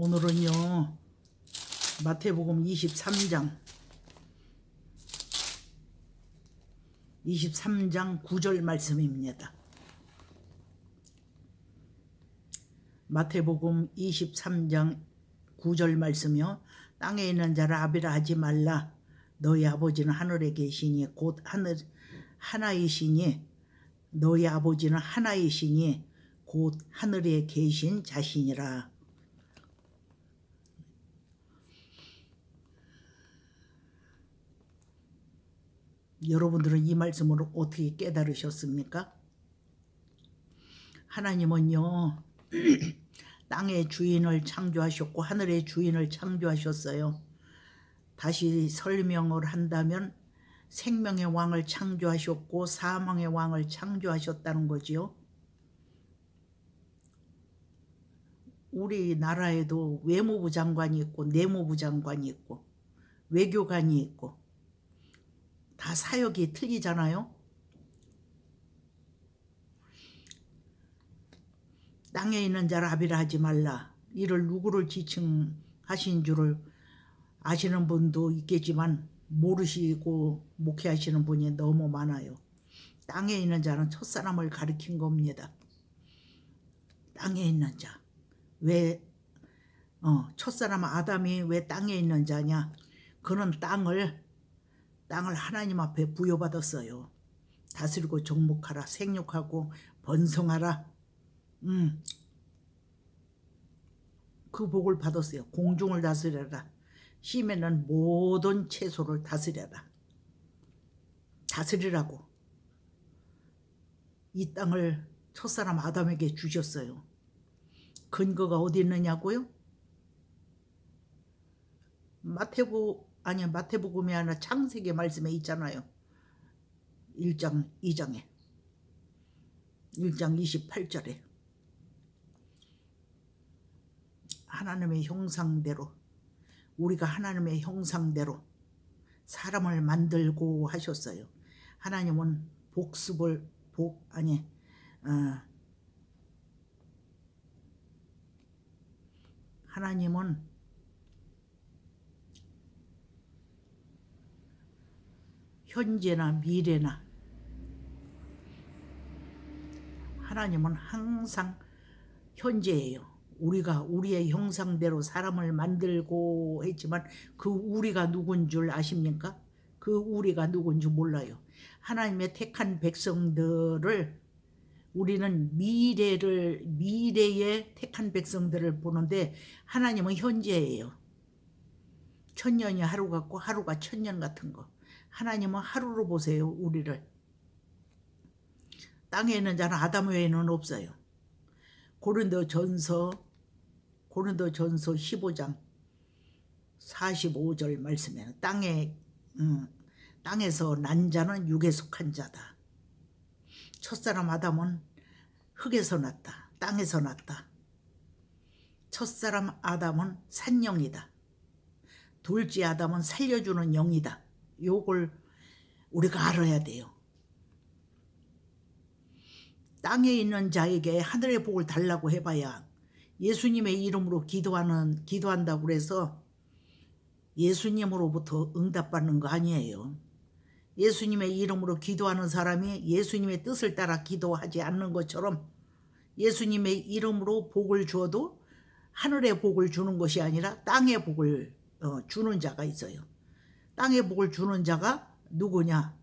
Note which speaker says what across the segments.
Speaker 1: 오늘은요 마태복음 23장 9절 말씀입니다. 마태복음 23장 9절 말씀이요. 땅에 있는 자를 아비라 하지 말라. 너희 아버지는 하늘에 계시니 곧 하나이시니 너희 아버지는 하나이시니 곧 하늘에 계신 자신이라. 여러분들은 이 말씀을 어떻게 깨달으셨습니까? 하나님은요 땅의 주인을 창조하셨고 하늘의 주인을 창조하셨어요. 다시 설명을 한다면 생명의 왕을 창조하셨고 사망의 왕을 창조하셨다는 거지요. 우리나라에도 외무부 장관이 있고 내무부 장관이 있고 외교관이 있고 다 사역이 틀리잖아요. 땅에 있는 자를 아비라 하지 말라. 이를 누구를 지칭하신 줄을 아시는 분도 있겠지만 모르시고 목회하시는 분이 너무 많아요. 땅에 있는 자는 첫사람을 가리킨 겁니다. 땅에 있는 자. 왜 첫사람 아담이 왜 땅에 있는 자냐? 그는 땅을 하나님 앞에 부여받았어요. 다스리고 정복하라, 생육하고 번성하라. 그 복을 받았어요. 공중을 다스려라. 심에는 모든 채소를 다스려라. 다스리라고 이 땅을 첫사람 아담에게 주셨어요. 근거가 어디 있느냐고요? 마태복음이 아니라 창세기 말씀에 있잖아요. 1장 2장에 1장 28절에 하나님의 형상대로 우리가 하나님의 형상대로 사람을 만들고 하셨어요. 하나님은 하나님은 현재나 미래나 하나님은 항상 현재예요. 우리가 우리의 형상대로 사람을 만들고 했지만 그 우리가 누군 줄 아십니까? 그 우리가 누군 줄 몰라요. 하나님의 택한 백성들을 우리는 미래의 택한 백성들을 보는데 하나님은 현재예요. 천년이 하루 같고 하루가 천년 같은 거. 하나님은 하루로 보세요. 우리를. 땅에 있는 자는 아담 외에는 없어요. 고린도전서 15장 45절 말씀에 땅에서 난 자는 육에 속한 자다. 첫사람 아담은 흙에서 났다. 땅에서 났다. 첫사람 아담은 산영이다. 둘째 아담은 살려주는 영이다. 요걸 우리가 알아야 돼요. 땅에 있는 자에게 하늘의 복을 달라고 해봐야 예수님의 이름으로 기도한다고 그래서 예수님으로부터 응답받는 거 아니에요. 예수님의 이름으로 기도하는 사람이 예수님의 뜻을 따라 기도하지 않는 것처럼 예수님의 이름으로 복을 주어도 하늘의 복을 주는 것이 아니라 땅의 복을 주는 자가 있어요. 땅의 복을 주는 자가 누구냐?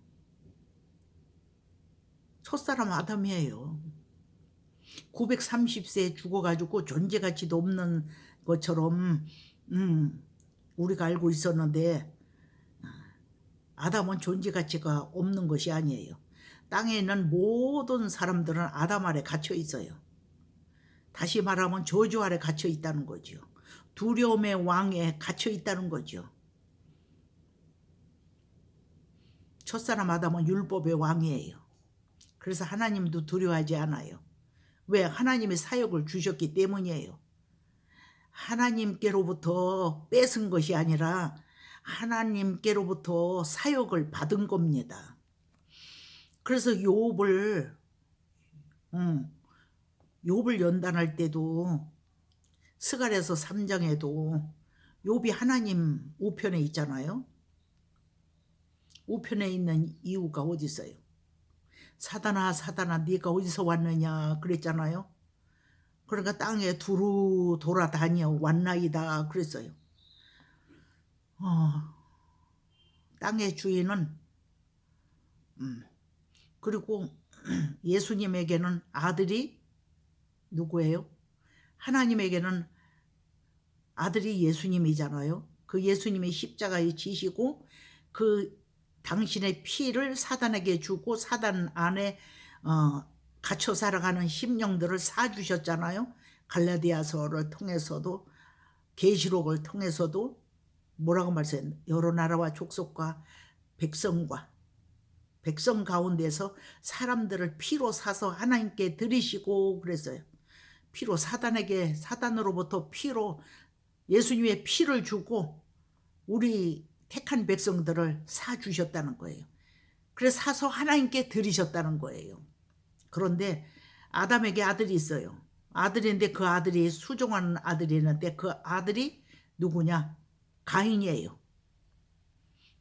Speaker 1: 첫사람 아담이에요. 930세에 죽어가지고 존재가치도 없는 것처럼 우리가 알고 있었는데 아담은 존재가치가 없는 것이 아니에요. 땅에 있는 모든 사람들은 아담 아래 갇혀 있어요. 다시 말하면 저주 아래 갇혀 있다는 거죠. 두려움의 왕에 갇혀 있다는 거죠. 첫사람 아담은 율법의 왕이에요. 그래서 하나님도 두려워하지 않아요. 왜? 하나님의 사역을 주셨기 때문이에요. 하나님께로부터 뺏은 것이 아니라 하나님께로부터 사역을 받은 겁니다. 그래서 욥을 연단할 때도 스가랴서 3장에도 욥이 하나님 우편에 있잖아요. 우편에 있는 이유가 어디 있어요? 사단아 사단아 네가 어디서 왔느냐 그랬잖아요. 그러니까 땅에 두루 돌아다녀 왔나이다 그랬어요. 땅의 주인은 그리고 예수님에게는 아들이 누구예요? 하나님에게는 아들이 예수님이잖아요. 그 예수님이 십자가에 지시고 그 당신의 피를 사단에게 주고 사단 안에 갇혀 살아가는 심령들을 사주셨잖아요. 갈라디아서를 통해서도 계시록을 통해서도 뭐라고 말했어요? 여러 나라와 족속과 백성 가운데서 사람들을 피로 사서 하나님께 드리시고 그랬어요. 피로 사단으로부터 피로 예수님의 피를 주고 우리 택한 백성들을 사주셨다는 거예요. 그래서 사서 하나님께 드리셨다는 거예요. 그런데 아담에게 아들이 있어요. 아들인데 그 아들이 수종한 아들이 있는데 그 아들이 누구냐? 가인이에요.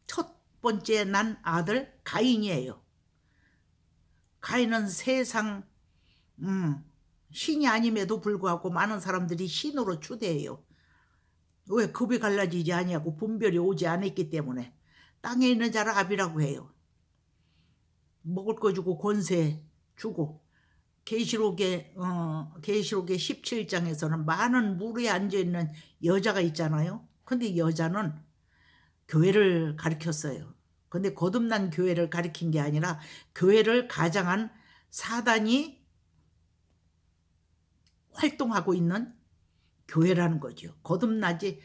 Speaker 1: 첫 번째 난 아들 가인이에요. 가인은 세상 신이 아님에도 불구하고 많은 사람들이 신으로 추대해요. 왜? 급이 갈라지지 아니하고 분별이 오지 않았기 때문에. 땅에 있는 자를 아비라고 해요. 먹을 거 주고 권세 주고. 계시록의 17장에서는 많은 무리에 앉아있는 여자가 있잖아요. 근데 여자는 교회를 가리켰어요. 근데 거듭난 교회를 가리킨 게 아니라 교회를 가장한 사단이 활동하고 있는 교회라는 거죠. 거듭나지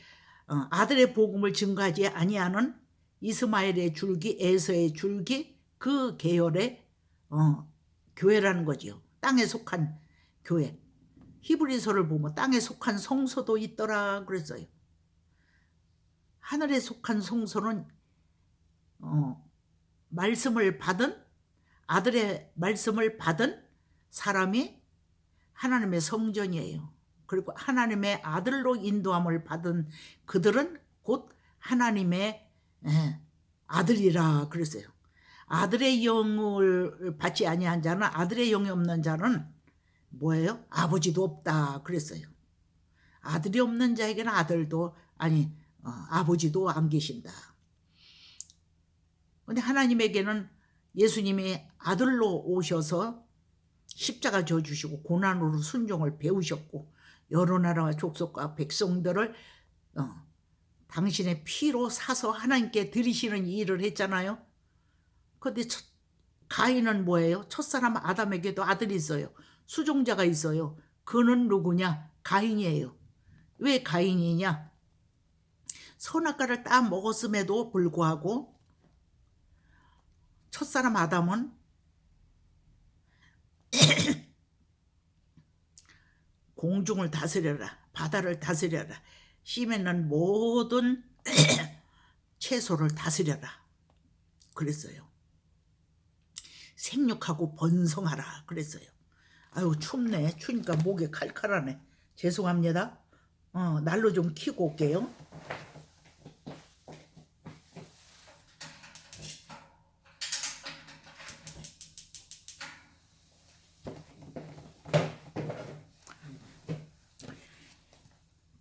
Speaker 1: 아들의 복음을 증거하지 아니하는 이스마엘의 줄기, 에서의 줄기 그 계열의 교회라는 거죠. 땅에 속한 교회. 히브리서를 보면 땅에 속한 성소도 있더라 그랬어요. 하늘에 속한 성소는 말씀을 받은 아들의 말씀을 받은 사람이 하나님의 성전이에요. 그리고 하나님의 아들로 인도함을 받은 그들은 곧 하나님의 아들이라 그랬어요. 아들의 영을 받지 아니한 자는 아들의 영이 없는 자는 뭐예요? 아버지도 없다 그랬어요. 아들이 없는 자에게는 아버지도 안 계신다. 근데 하나님에게는 예수님이 아들로 오셔서 십자가 져주시고 고난으로 순종을 배우셨고 여러 나라와 족속과 백성들을 당신의 피로 사서 하나님께 드리시는 일을 했잖아요. 근데 가인은 뭐예요? 첫사람 아담에게도 아들이 있어요. 수종자가 있어요. 그는 누구냐? 가인이에요. 왜 가인이냐? 선악과를 다 먹었음에도 불구하고 첫사람 아담은 공중을 다스려라, 바다를 다스려라, 심에 있는 모든 채소를 다스려라 그랬어요. 생육하고 번성하라 그랬어요. 아유 춥네. 추니까 목이 칼칼하네. 죄송합니다. 난로 좀 켜고 올게요.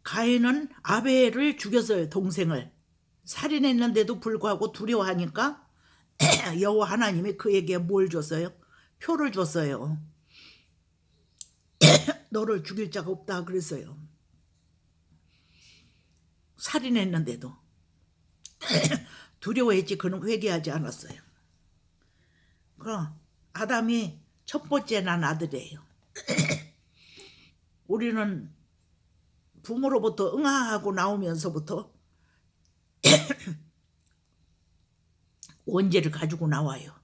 Speaker 1: 가인은 아벨을 죽였어요. 동생을 살인했는데도 불구하고 두려워하니까 여호와 하나님이 그에게 뭘 줬어요? 표를 줬어요. 너를 죽일 자가 없다 그랬어요. 살인했는데도 두려워했지 그는 회개하지 않았어요. 그럼 아담이 첫 번째 난 아들이에요. 우리는 부모로부터 응아하고 나오면서부터 원죄를 가지고 나와요.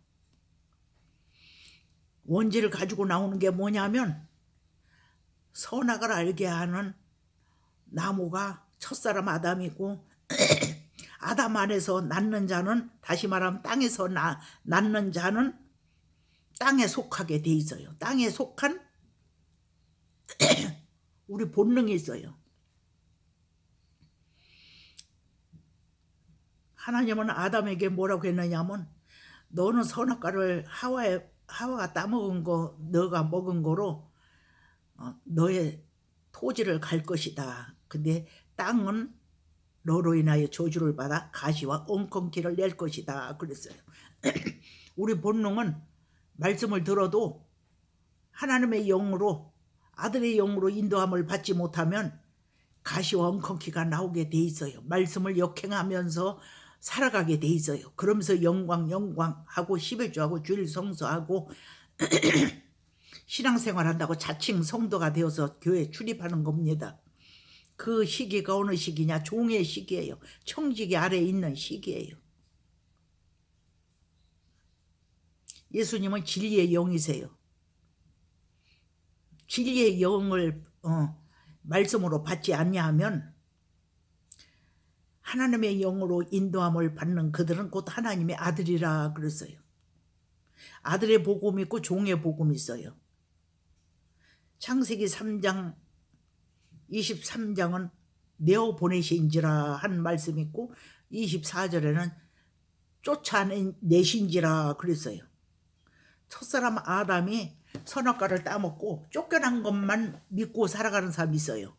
Speaker 1: 원죄를 가지고 나오는 게 뭐냐면 선악을 알게 하는 나무가 첫사람 아담이고 아담 안에서 낳는 자는 다시 말하면 땅에서 낳는 자는 땅에 속하게 돼 있어요. 땅에 속한 우리 본능이 있어요. 하나님은 아담에게 뭐라고 했느냐면 너는 선악과를 하와가 따먹은 거 너가 먹은 거로 너의 토지를 갈 것이다. 근데 땅은 너로 인하여 저주를 받아 가시와 엉겅퀴를 낼 것이다. 그랬어요. 우리 본능은 말씀을 들어도 하나님의 영으로 아들의 영으로 인도함을 받지 못하면 가시와 엉겅퀴가 나오게 돼 있어요. 말씀을 역행하면서 살아가게 돼 있어요. 그러면서 영광 하고 11조하고 주일 성수하고 신앙생활한다고 자칭 성도가 되어서 교회에 출입하는 겁니다. 그 시기가 어느 시기냐? 종의 시기예요. 청지기 아래에 있는 시기예요. 예수님은 진리의 영이세요. 진리의 영을 말씀으로 받지 않냐하면 하나님의 영으로 인도함을 받는 그들은 곧 하나님의 아들이라 그랬어요. 아들의 복음이 있고 종의 복음이 있어요. 창세기 3장 23장은 내어 보내신지라 한 말씀이 있고 24절에는 쫓아내신지라 그랬어요. 첫사람 아담이 선악과를 따먹고 쫓겨난 것만 믿고 살아가는 사람이 있어요.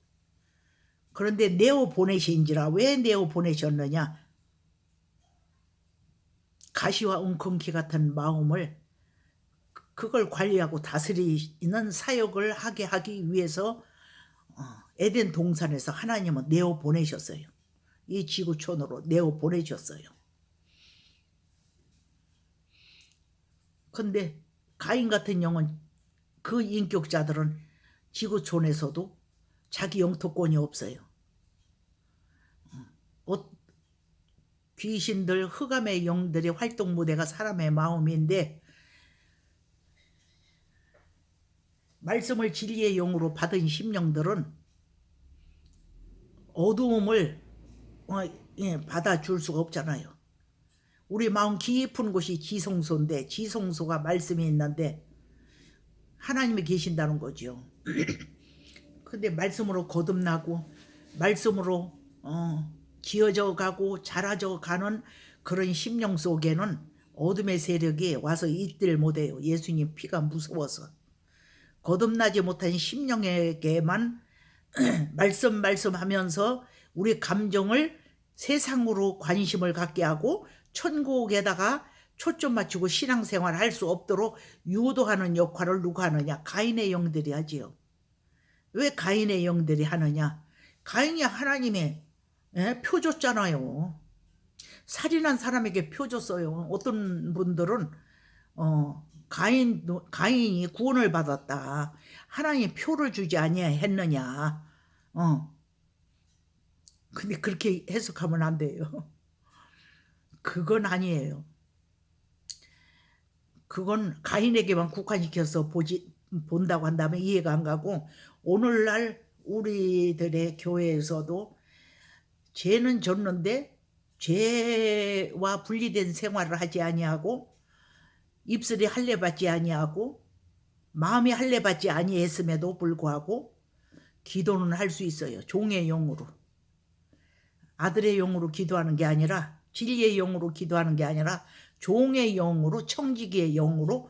Speaker 1: 그런데 내어 보내신지라. 왜 내어 보내셨느냐? 가시와 엉겅퀴 같은 마음을 그걸 관리하고 다스리는 사역을 하게 하기 위해서 에덴 동산에서 하나님은 내어 보내셨어요. 이 지구촌으로 내어 보내셨어요. 근데 가인 같은 영은 그 인격자들은 지구촌에서도 자기 영토권이 없어요. 귀신들 흑암의 영들의 활동 무대가 사람의 마음인데 말씀을 진리의 영으로 받은 심령들은 어두움을 받아줄 수가 없잖아요. 우리 마음 깊은 곳이 지성소인데 지성소가 말씀이 있는데 하나님이 계신다는 거죠. 근데 말씀으로 거듭나고 말씀으로 기어져 가고 자라져 가는 그런 심령 속에는 어둠의 세력이 와서 있들 못해요. 예수님 피가 무서워서. 거듭나지 못한 심령에게만 말씀하면서 우리 감정을 세상으로 관심을 갖게 하고 천국에다가 초점 맞추고 신앙생활 할 수 없도록 유도하는 역할을 누가 하느냐? 가인의 영들이 하지요. 왜 가인의 영들이 하느냐? 가인이 하나님의 표 줬잖아요. 살인한 사람에게 표 줬어요. 어떤 분들은 가인이 구원을 받았다. 하나님이 표를 주지 아니했느냐. 근데 그렇게 해석하면 안 돼요. 그건 아니에요. 그건 가인에게만 국한시켜서 본다고 한다면 이해가 안 가고 오늘날 우리들의 교회에서도 죄는 졌는데 죄와 분리된 생활을 하지 아니하고 입술이 할례받지 아니하고 마음이 할례받지 아니했음에도 불구하고 기도는 할 수 있어요. 종의 영으로. 아들의 영으로 기도하는 게 아니라 진리의 영으로 기도하는 게 아니라 종의 영으로 청지기의 영으로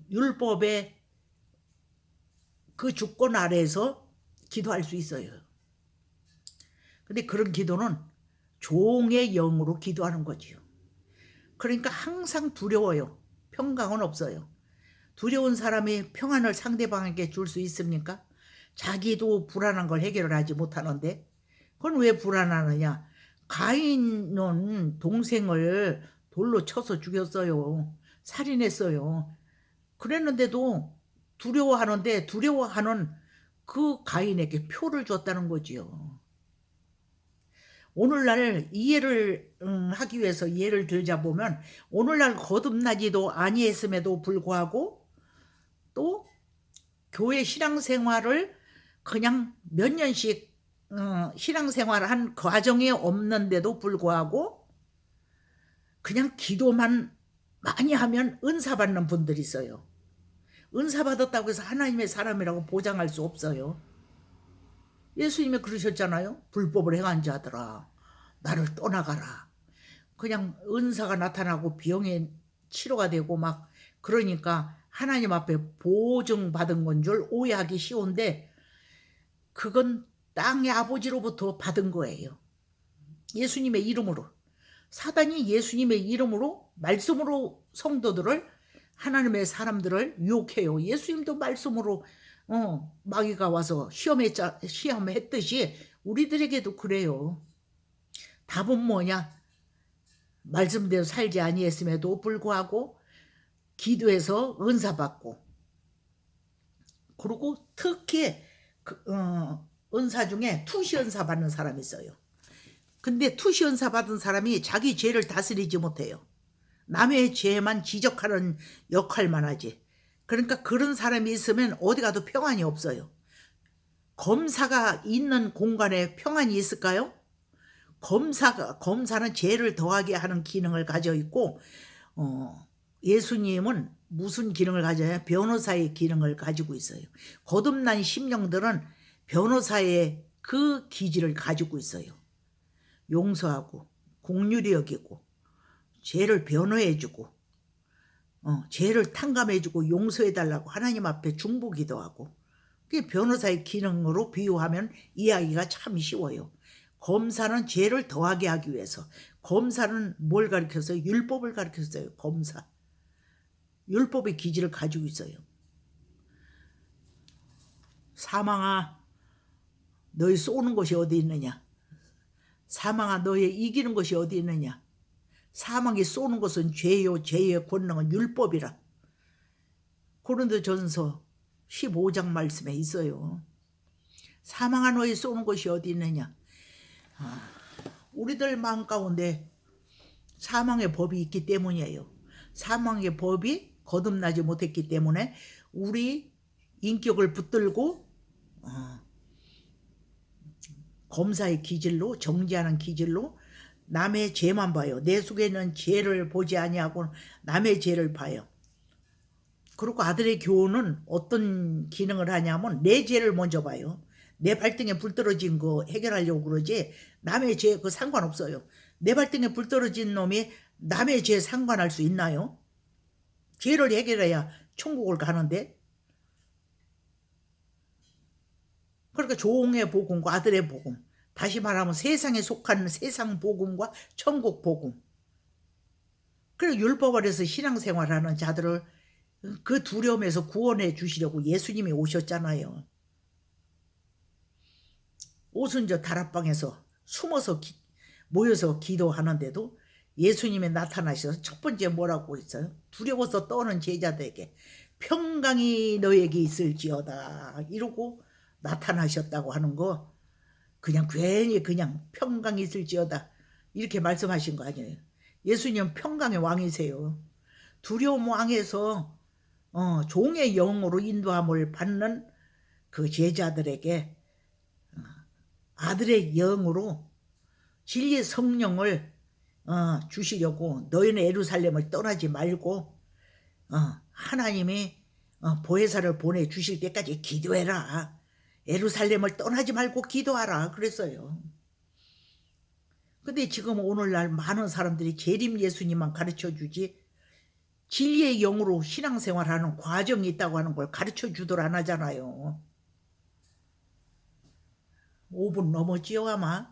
Speaker 1: 율법의 그 주권 아래에서 기도할 수 있어요. 근데 그런 기도는 종의 영으로 기도하는 거지요. 그러니까 항상 두려워요. 평강은 없어요. 두려운 사람이 평안을 상대방에게 줄 수 있습니까? 자기도 불안한 걸 해결을 하지 못하는데 그건 왜 불안하느냐? 가인은 동생을 돌로 쳐서 죽였어요. 살인했어요. 그랬는데도 두려워하는데 두려워하는 그 가인에게 표를 줬다는 거지요. 오늘날 이해를 하기 위해서 예를 들자 보면 오늘날 거듭나지도 아니했음에도 불구하고 또 교회 신앙생활을 그냥 몇 년씩 신앙생활을 한 과정이 없는데도 불구하고 그냥 기도만 많이 하면 은사 받는 분들이 있어요. 은사 받았다고 해서 하나님의 사람이라고 보장할 수 없어요. 예수님이 그러셨잖아요. 불법을 행한 자들아 나를 떠나가라. 그냥 은사가 나타나고 병의 치료가 되고 막 그러니까 하나님 앞에 보증받은 건 줄 오해하기 쉬운데 그건 땅의 아버지로부터 받은 거예요. 예수님의 이름으로. 사단이 예수님의 이름으로 말씀으로 성도들을 하나님의 사람들을 유혹해요. 예수님도 말씀으로 마귀가 와서 시험했듯이 우리들에게도 그래요. 답은 뭐냐? 말씀대로 살지 아니했음에도 불구하고 기도해서 은사 받고 그리고 특히 은사 중에 투시 은사 받는 사람이 있어요. 근데 투시 은사 받은 사람이 자기 죄를 다스리지 못해요. 남의 죄만 지적하는 역할만 하지. 그러니까 그런 사람이 있으면 어디 가도 평안이 없어요. 검사가 있는 공간에 평안이 있을까요? 검사는 죄를 더하게 하는 기능을 가져 있고 예수님은 무슨 기능을 가져야 변호사의 기능을 가지고 있어요. 거듭난 심령들은 변호사의 그 기질을 가지고 있어요. 용서하고 긍휼히 여기고 죄를 변호해주고 죄를 탕감해주고 용서해달라고 하나님 앞에 중보기도 하고 그게 변호사의 기능으로 비유하면 이해하기가 참 쉬워요. 검사는 죄를 더하게 하기 위해서 검사는 뭘 가르쳤어요? 율법을 가르쳤어요. 검사. 율법의 기질을 가지고 있어요. 사망아 너희 쏘는 것이 어디 있느냐? 사망아 너희 이기는 것이 어디 있느냐? 사망이 쏘는 것은 죄요 죄의 권능은 율법이라. 고린도전서 15장 말씀에 있어요. 사망아 너희 쏘는 것이 어디 있느냐? 우리들 마음 가운데 사망의 법이 있기 때문이에요. 사망의 법이 거듭나지 못했기 때문에 우리 인격을 붙들고 검사의 기질로 정죄하는 기질로 남의 죄만 봐요. 내 속에 있는 죄를 보지 아니하고 남의 죄를 봐요. 그리고 아들의 교훈은 어떤 기능을 하냐면 내 죄를 먼저 봐요. 내 발등에 불 떨어진 거 해결하려고 그러지 남의 죄 그거 상관없어요. 내 발등에 불 떨어진 놈이 남의 죄 상관할 수 있나요? 죄를 해결해야 천국을 가는데. 그러니까 종의 복음과 아들의 복음, 다시 말하면 세상에 속한 세상 복음과 천국 복음. 그리고 율법 아래서 신앙생활하는 자들을 그 두려움에서 구원해 주시려고 예수님이 오셨잖아요. 오순절 다락방에서 숨어서 모여서 기도하는데도 예수님이 나타나셔서 첫 번째 뭐라고 했어요? 두려워서 떠는 제자들에게 평강이 너에게 있을지어다 이러고 나타나셨다고 하는 거 그냥 괜히 그냥 평강이 있을지어다 이렇게 말씀하신 거 아니에요. 예수님은 평강의 왕이세요. 두려움 왕에서 종의 영으로 인도함을 받는 그 제자들에게 아들의 영으로 진리의 성령을 주시려고 너희는 예루살렘을 떠나지 말고 하나님이 보혜사를 보내주실 때까지 기도해라. 예루살렘을 떠나지 말고 기도하라 그랬어요. 근데 지금 오늘날 많은 사람들이 재림 예수님만 가르쳐주지 진리의 영으로 신앙생활하는 과정이 있다고 하는 걸 가르쳐주들 안 하잖아요. 5분 넘었지요 아마.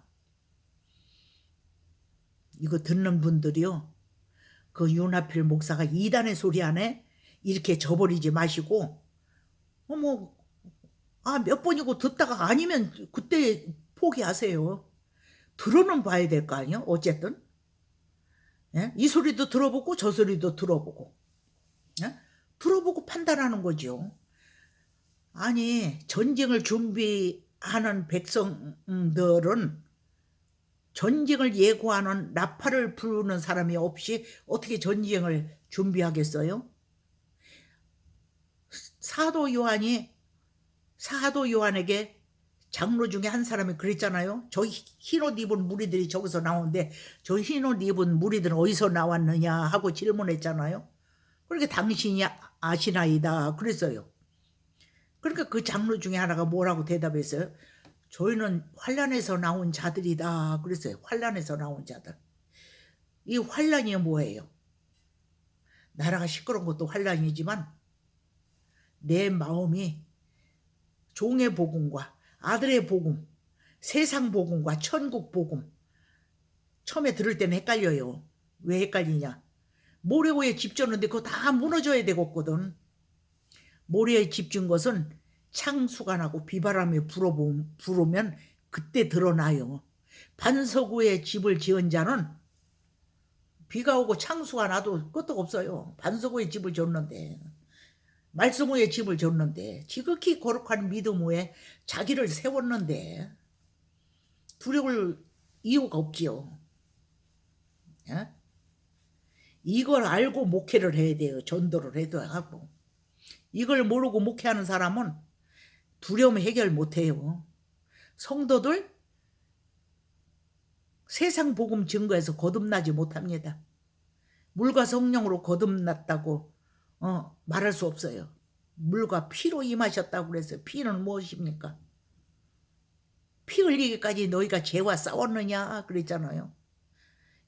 Speaker 1: 이거 듣는 분들이요. 그 윤하필 목사가 이단의 소리 안에 이렇게 져버리지 마시고 몇 번이고 듣다가 아니면 그때 포기하세요. 들어는 봐야 될 거 아니에요. 어쨌든 예? 이 소리도 들어보고 저 소리도 들어보고 예? 들어보고 판단하는 거죠. 아니 전쟁을 준비하는 백성들은 전쟁을 예고하는 나팔을 부르는 사람이 없이 어떻게 전쟁을 준비하겠어요? 사도 요한에게 장로 중에 한 사람이 그랬잖아요. 저 흰옷 입은 무리들이 저기서 나오는데 저 흰옷 입은 무리들은 어디서 나왔느냐 하고 질문했잖아요. 그러니까 당신이 아시나이다 그랬어요. 그러니까 그 장로 중에 하나가 뭐라고 대답했어요? 저희는 환란에서 나온 자들이다 그랬어요. 환란에서 나온 자들. 이 환란이 뭐예요? 나라가 시끄러운 것도 환란이지만 내 마음이 종의 복음과 아들의 복음, 세상 복음과 천국 복음 처음에 들을 때는 헷갈려요. 왜 헷갈리냐? 모래고에 집 졌는데 그거 다 무너져야 되거든. 모래에 집 진 것은 창수가 나고 비바람이 불으면 그때 드러나요. 반석우에 집을 지은 자는 비가 오고 창수가 나도 끄떡없어요. 반석우에 집을 졌는데, 말씀 후에 집을 졌는데, 지극히 거룩한 믿음 후에 자기를 세웠는데 두려울 이유가 없지요. 예? 이걸 알고 목회를 해야 돼요. 전도를 해도 하고. 이걸 모르고 목회하는 사람은 두려움 해결 못해요. 성도들 세상 복음 증거에서 거듭나지 못합니다. 물과 성령으로 거듭났다고 말할 수 없어요. 물과 피로 임하셨다고 그랬어요. 피는 무엇입니까? 피 흘리기까지 너희가 죄와 싸웠느냐 그랬잖아요.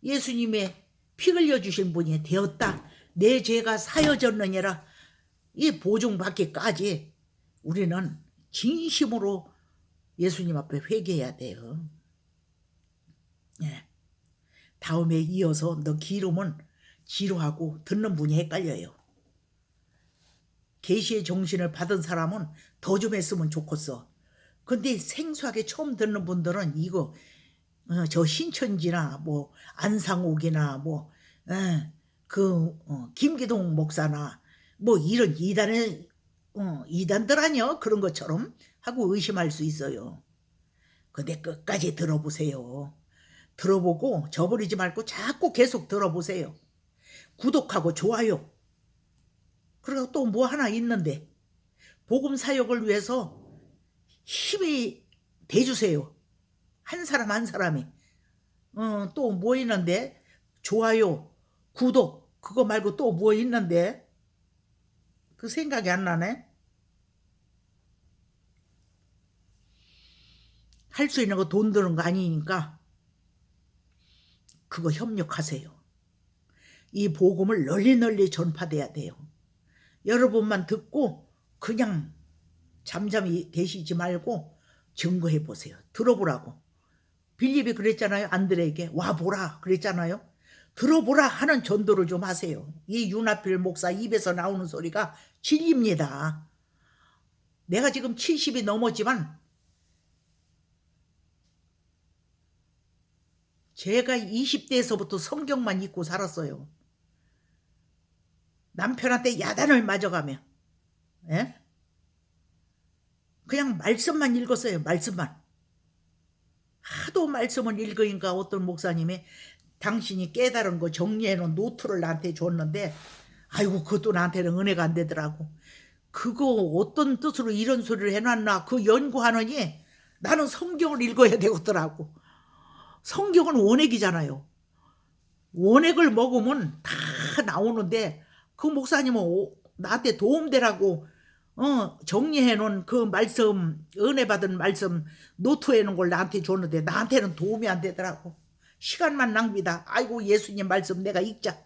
Speaker 1: 예수님의 피 흘려주신 분이 되었다. 내 죄가 사여졌느니라. 이 보증받기까지 우리는 진심으로 예수님 앞에 회개해야 돼요. 예. 다음에 이어서 너 기름은 지루하고 듣는 분이 헷갈려요. 계시의 정신을 받은 사람은 더 좀 했으면 좋겠어. 근데 생소하게 처음 듣는 분들은 이거 저 신천지나 뭐 안상옥이나 뭐 김기동 목사나 뭐 이런 이단들 아니요 그런 것처럼 하고 의심할 수 있어요. 근데 끝까지 들어보세요. 들어보고 저버리지 말고 자꾸 계속 들어보세요. 구독하고 좋아요. 그리고 또 뭐 하나 있는데 복음 사역을 위해서 힘이 돼주세요. 한 사람 한 사람이. 또 뭐 있는데 좋아요, 구독 그거 말고 또 뭐 있는데 그 생각이 안 나네. 할 수 있는 거 돈 드는 거 아니니까 그거 협력하세요. 이 복음을 널리 전파돼야 돼요. 여러분만 듣고 그냥 잠잠히 계시지 말고 증거해 보세요. 들어보라고. 빌립이 그랬잖아요. 안드레에게 와보라 그랬잖아요. 들어보라 하는 전도를 좀 하세요. 이 윤하필 목사 입에서 나오는 소리가 진리입니다. 내가 지금 70이 넘었지만 제가 20대에서부터 성경만 읽고 살았어요. 남편한테 야단을 맞아가며 예? 그냥 말씀만 읽었어요. 말씀만. 하도 말씀을 읽으니까 어떤 목사님이 당신이 깨달은 거 정리해놓은 노트를 나한테 줬는데 아이고 그것도 나한테는 은혜가 안 되더라고. 그거 어떤 뜻으로 이런 소리를 해놨나 그 연구하느니 나는 성경을 읽어야 되겠더라고. 성경은 원액이잖아요. 원액을 먹으면 다 나오는데 그 목사님은 나한테 도움되라고 정리해놓은 그 말씀 은혜 받은 말씀 노트해놓은 걸 나한테 줬는데 나한테는 도움이 안 되더라고. 시간만 낭비다. 아이고 예수님 말씀 내가 읽자.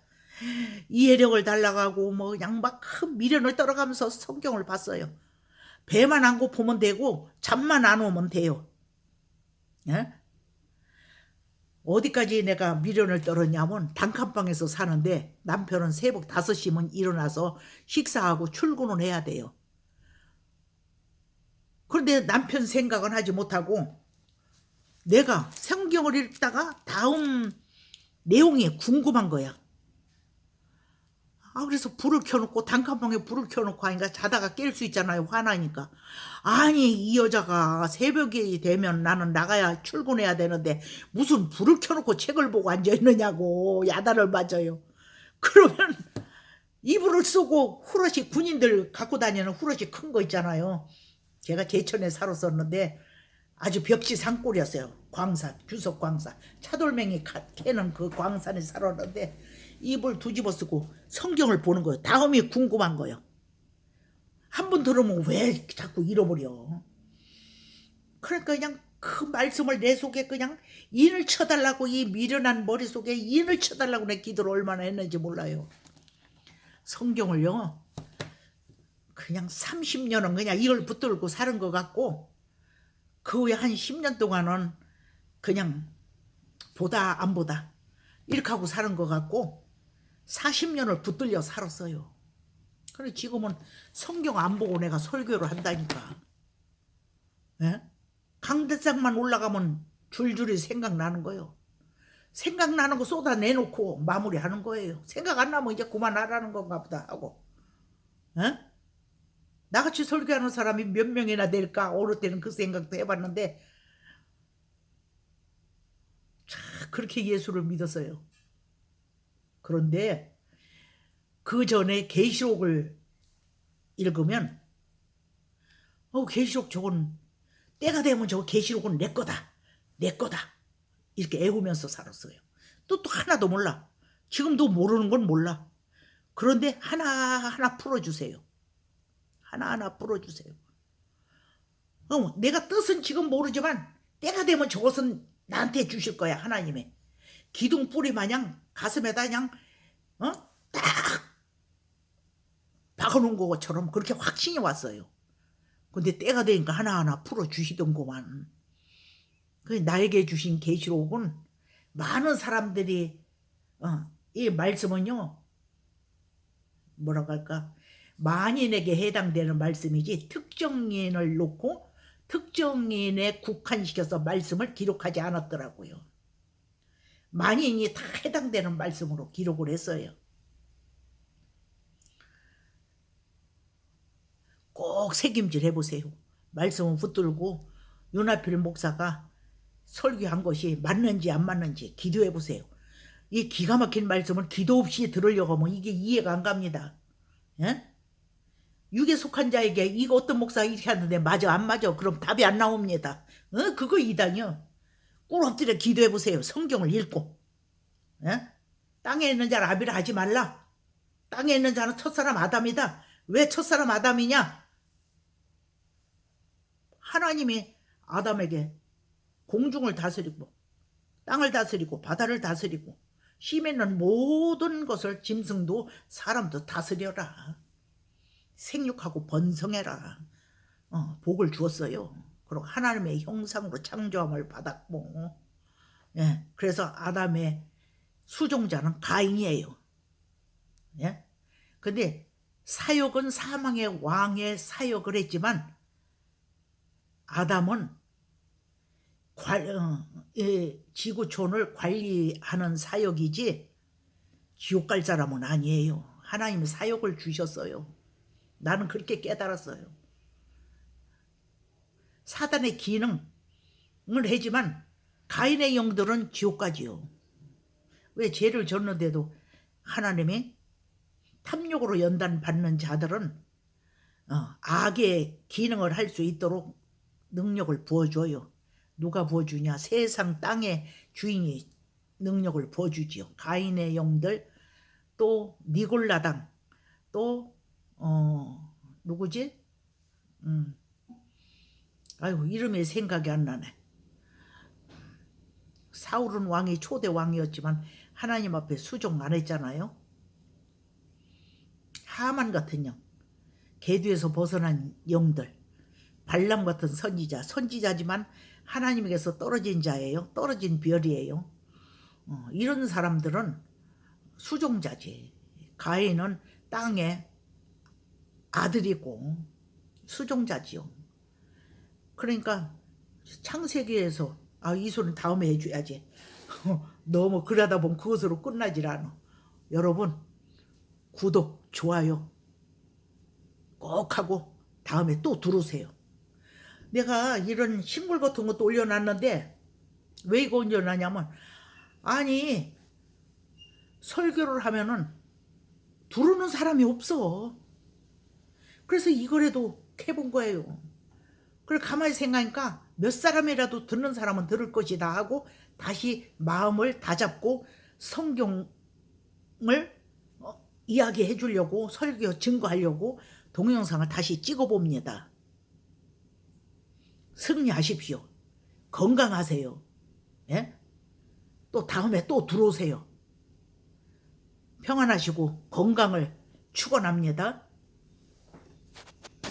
Speaker 1: 이해력을 달라가고 뭐 그냥 막 큰 미련을 떨어가면서 성경을 봤어요. 배만 안 고프면 되고 잠만 안 오면 돼요. 예? 어디까지 내가 미련을 떨었냐면 단칸방에서 사는데 남편은 새벽 5시면 일어나서 식사하고 출근을 해야 돼요. 그런데 남편 생각은 하지 못하고 내가 성경을 읽다가 다음 내용이 궁금한 거야. 그래서 불을 켜놓고 단칸방에 불을 켜놓고 하니까 자다가 깰 수 있잖아요. 화나니까. 아니 이 여자가 새벽이 되면 나는 나가야 출근해야 되는데 무슨 불을 켜놓고 책을 보고 앉아있느냐고 야단을 맞아요. 그러면 이불을 쓰고 후러시 군인들 갖고 다니는 후러시 큰 거 있잖아요. 제가 제천에 살았었는데 아주 벽지 산골이었어요. 광산, 주석 광산. 차돌맹이 캐는 그 광산에 살았는데 이불 뒤집어 쓰고 성경을 보는 거예요. 다음이 궁금한 거예요. 한 번 들으면 왜 자꾸 잃어버려. 그러니까 그냥 그 말씀을 내 속에 그냥 인을 쳐달라고, 이 미련한 머릿속에 인을 쳐달라고 내 기도를 얼마나 했는지 몰라요. 성경을요 그냥 30년은 그냥 이걸 붙들고 사는 것 같고, 그 후에 한 10년 동안은 그냥 보다 안 보다 이렇게 하고 사는 것 같고 40년을 붙들려 살았어요. 그래 지금은 성경 안 보고 내가 설교를 한다니까. 예? 강대상만 올라가면 줄줄이 생각나는 거예요. 생각나는 거 쏟아내놓고 마무리하는 거예요. 생각 안 나면 이제 그만하라는 건가 보다 하고. 예? 나같이 설교하는 사람이 몇 명이나 될까? 어느 때는 그 생각도 해봤는데 그렇게 예수를 믿었어요. 그런데 그 전에 계시록을 읽으면 계시록 저건 때가 되면 저거 계시록은 내 거다. 내 거다. 이렇게 애우면서 살았어요. 또 하나도 몰라. 지금도 모르는 건 몰라. 그런데 하나하나 풀어주세요. 하나하나 풀어주세요. 내가 뜻은 지금 모르지만 때가 되면 저것은 나한테 주실 거야. 하나님의 기둥 뿌리 마냥 가슴에다 그냥 딱 박아놓은 것처럼 그렇게 확신이 왔어요. 근데 때가 되니까 하나하나 풀어주시던구만. 나에게 주신 계시록은 많은 사람들이 이 말씀은요 뭐라고 할까, 만인에게 해당되는 말씀이지 특정인을 놓고 특정인에 국한시켜서 말씀을 기록하지 않았더라고요. 만인이 다 해당되는 말씀으로 기록을 했어요. 꼭 새김질 해보세요. 말씀을 붙들고 윤하필 목사가 설교한 것이 맞는지 안 맞는지 기도해보세요. 이 기가 막힌 말씀을 기도 없이 들으려고 하면 이게 이해가 안 갑니다. 예? 육에 속한 자에게 이거 어떤 목사가 이렇게 하는데 맞아 안 맞아? 그럼 답이 안 나옵니다. 그거 이단이요. 꿀 엎드려 기도해보세요. 성경을 읽고. 예? 땅에 있는 자를 아비라 하지 말라. 땅에 있는 자는 첫사람 아담이다. 왜 첫사람 아담이냐? 하나님이 아담에게 공중을 다스리고 땅을 다스리고 바다를 다스리고 심에 있는 모든 것을, 짐승도 사람도 다스려라. 생육하고 번성해라. 복을 주었어요. 그리고 하나님의 형상으로 창조함을 받았고, 예, 그래서 아담의 수종자는 가인이에요. 예? 근데 사역은 사망의 왕의 사역을 했지만 아담은 지구촌을 관리하는 사역이지 지옥 갈 사람은 아니에요. 하나님이 사역을 주셨어요. 나는 그렇게 깨달았어요. 사단의 기능을 하지만 가인의 영들은 지옥 가지요. 왜 죄를 졌는데도 하나님이 탐욕으로 연단받는 자들은 악의 기능을 할 수 있도록 능력을 부어줘요. 누가 부어주냐? 세상 땅의 주인이 능력을 부어주지요. 가인의 영들, 또 니골라당, 또 누구지? 아이고 이름이 생각이 안 나네. 사울은 왕이 초대 왕이었지만 하나님 앞에 수종 안 했잖아요. 하만 같은 영, 계두에서 벗어난 영들, 발람 같은 선지자지만 하나님에게서 떨어진 자예요. 떨어진 별이에요. 이런 사람들은 수종자지. 가인은 땅의 아들이고 수종자지요. 그러니까 창세기에서 이 소리는 다음에 해줘야지. 너무 그러다 보면 그것으로 끝나질 않아. 여러분 구독, 좋아요 꼭 하고 다음에 또 들어오세요. 내가 이런 식물 같은 것도 올려놨는데 왜 이거 올려놨냐면, 아니 설교를 하면은 들어오는 사람이 없어. 그래서 이거라도 해본 거예요. 그걸 가만히 생각하니까 몇 사람이라도 듣는 사람은 들을 것이다 하고 다시 마음을 다잡고 성경을 이야기해 주려고, 설교 증거하려고 동영상을 다시 찍어 봅니다. 승리하십시오. 건강하세요. 예? 또 다음에 또 들어오세요. 평안하시고 건강을 축원합니다.